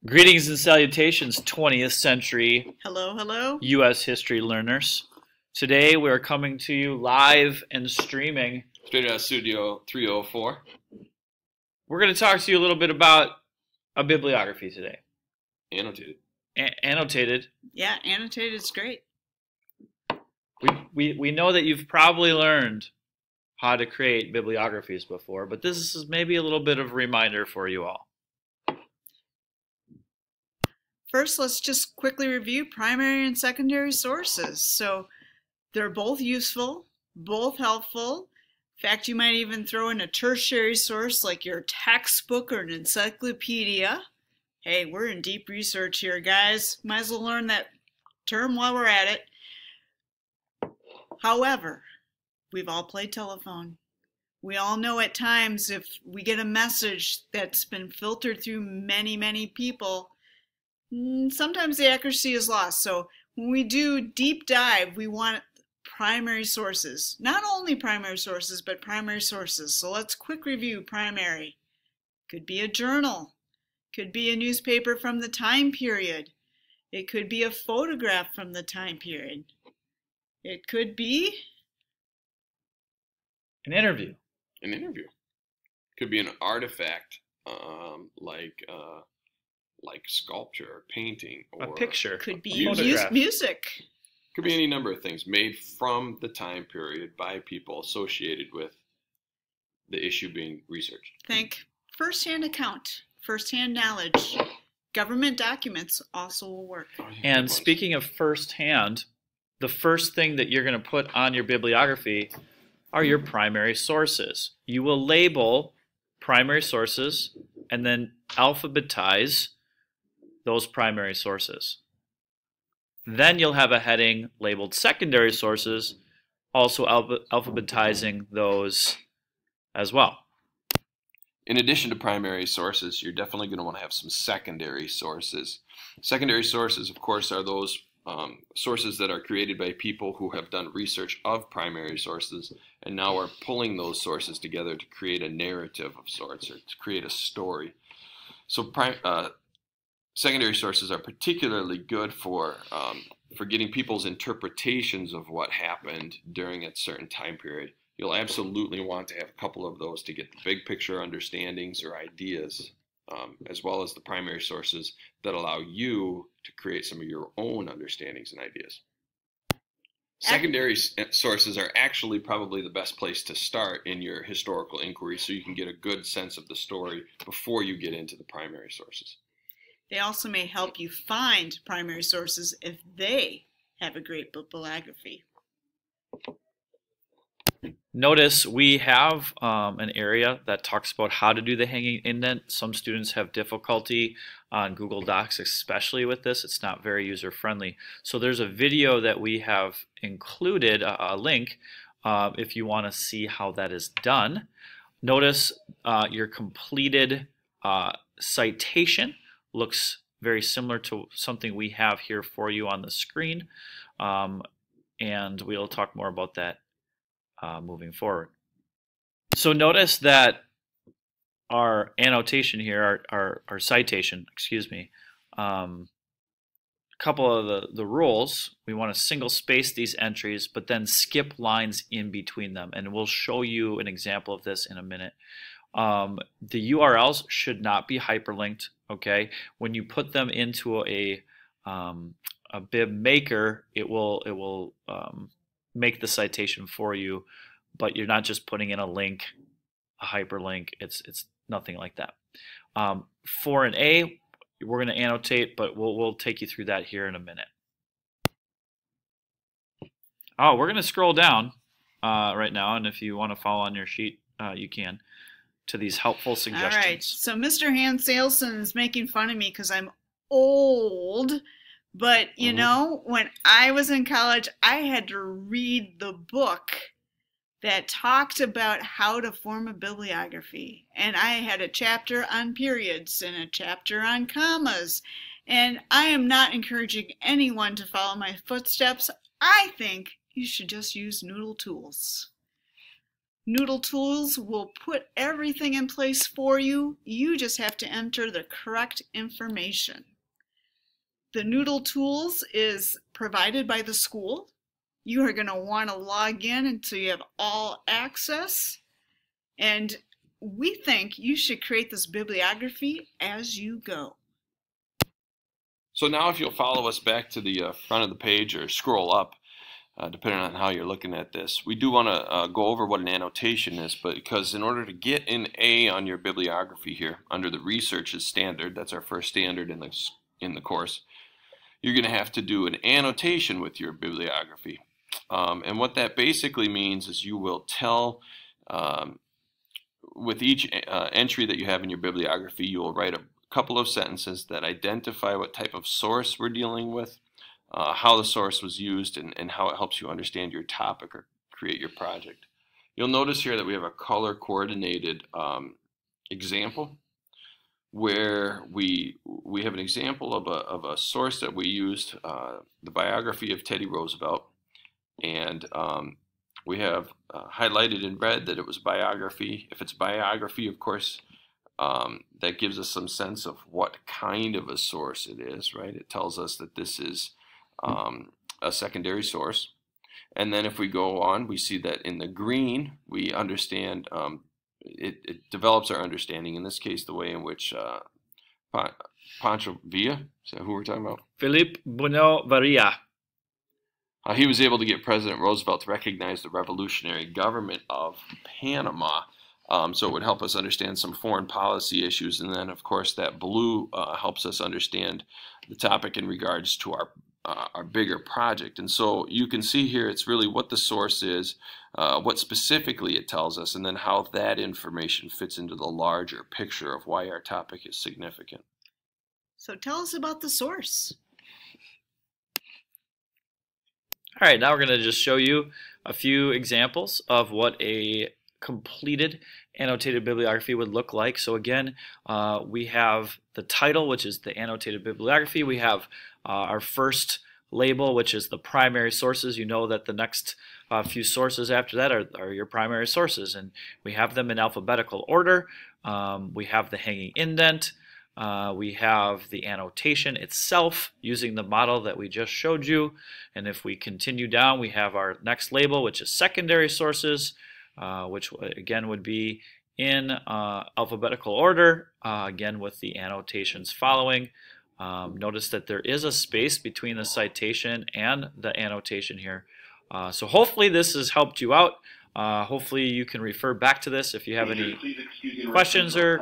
Greetings and salutations, 20th century Hello, hello. U.S. history learners. Today we are coming to you live and streaming. Straight out of Studio 304. We're going to talk to you a little bit about a bibliography today. Annotated. Annotated. Yeah, annotated is great. We know that you've probably learned how to create bibliographies before, but this is maybe a little bit of a reminder for you all. First, let's just quickly review primary and secondary sources. So they're both useful, both helpful. In fact, you might even throw in a tertiary source like your textbook or an encyclopedia. Hey, we're in deep research here, guys. Might as well learn that term while we're at it. However, we've all played telephone. We all know at times if we get a message that's been filtered through many people, sometimes the accuracy is lost. So when we do deep dive, we want primary sources. Not only primary sources, but primary sources. So let's quick review primary. Could be a journal. Could be a newspaper from the time period. It could be a photograph from the time period. It could be an interview. An interview. Could be an artifact, like sculpture or painting, or a picture. Could be music. Could be any number of things made from the time period by people associated with the issue being researched. Think first-hand account, first-hand knowledge. Government documents also will work. And speaking of first-hand, the first thing that you're going to put on your bibliography are your primary sources. You will label primary sources and then alphabetize those primary sources. Then you'll have a heading labeled secondary sources, also alphabetizing those as well. In addition to primary sources, you're definitely going to want to have some secondary sources. Secondary sources, of course, are those sources that are created by people who have done research of primary sources and now are pulling those sources together to create a narrative of sorts or to create a story. So secondary sources are particularly good for getting people's interpretations of what happened during a certain time period. You'll absolutely want to have a couple of those to get the big picture understandings or ideas, as well as the primary sources that allow you to create some of your own understandings and ideas. Secondary sources are actually probably the best place to start in your historical inquiry so you can get a good sense of the story before you get into the primary sources. They also may help you find primary sources if they have a great bibliography. Notice we have an area that talks about how to do the hanging indent. Some students have difficulty on Google Docs, especially with this. It's not very user-friendly. So there's a video that we have included, a link, if you want to see how that is done. Notice your completed citation looks very similar to something we have here for you on the screen, and we'll talk more about that moving forward. So notice that our annotation here, our citation, excuse me, a couple of the rules, we want to single space these entries but then skip lines in between them, and we'll show you an example of this in a minute. The URLs should not be hyperlinked, okay? When you put them into a bib maker, it will make the citation for you, but you're not just putting in a link, a hyperlink. It's nothing like that. For an A, we're going to annotate, but we'll take you through that here in a minute. Oh, we're going to scroll down right now, and if you want to follow on your sheet, you can, to these helpful suggestions. All right, so Mr. Hans Salesson is making fun of me because I'm old. But, you know, when I was in college, I had to read the book that talked about how to form a bibliography. And I had a chapter on periods and a chapter on commas. And I am not encouraging anyone to follow my footsteps. I think you should just use Noodle tools. Noodle Tools will put everything in place for you. You just have to enter the correct information. The Noodle Tools is provided by the school. You are going to want to log in until you have all access. And we think you should create this bibliography as you go. So now if you'll follow us back to the front of the page or scroll up, depending on how you're looking at this, we do want to go over what an annotation is, but because in order to get an A on your bibliography here, under the researches standard, that's our first standard in the course, you're going to have to do an annotation with your bibliography. And what that basically means is you will tell, with each entry that you have in your bibliography, you will write a couple of sentences that identify what type of source we're dealing with, how the source was used, and how it helps you understand your topic or create your project. You'll notice here that we have a color coordinated example where we have an example of a source that we used, the biography of Teddy Roosevelt, and we have highlighted in red that it was biography. If it's biography, of course, that gives us some sense of what kind of a source it is, right? It tells us that this is a secondary source. And then if we go on, we see that in the green, we understand, it develops our understanding, in this case, the way in which Pancho Villa, is that who we're talking about? Philippe Bueno Varilla. He was able to get President Roosevelt to recognize the revolutionary government of Panama. So it would help us understand some foreign policy issues. And then, of course, that blue helps us understand the topic in regards to our bigger project. And so you can see here it's really what the source is, what specifically it tells us, and then how that information fits into the larger picture of why our topic is significant. So tell us about the source. All right, now we're going to just show you a few examples of what a completed annotated bibliography would look like. So again, we have the title, which is the annotated bibliography. We have our first label, which is the primary sources. You know that the next few sources after that are your primary sources, and we have them in alphabetical order. We have the hanging indent. We have the annotation itself using the model that we just showed you. And if we continue down, we have our next label, which is secondary sources, which again would be in alphabetical order, again with the annotations following. Notice that there is a space between the citation and the annotation here. So hopefully this has helped you out. Hopefully you can refer back to this if you have any questions or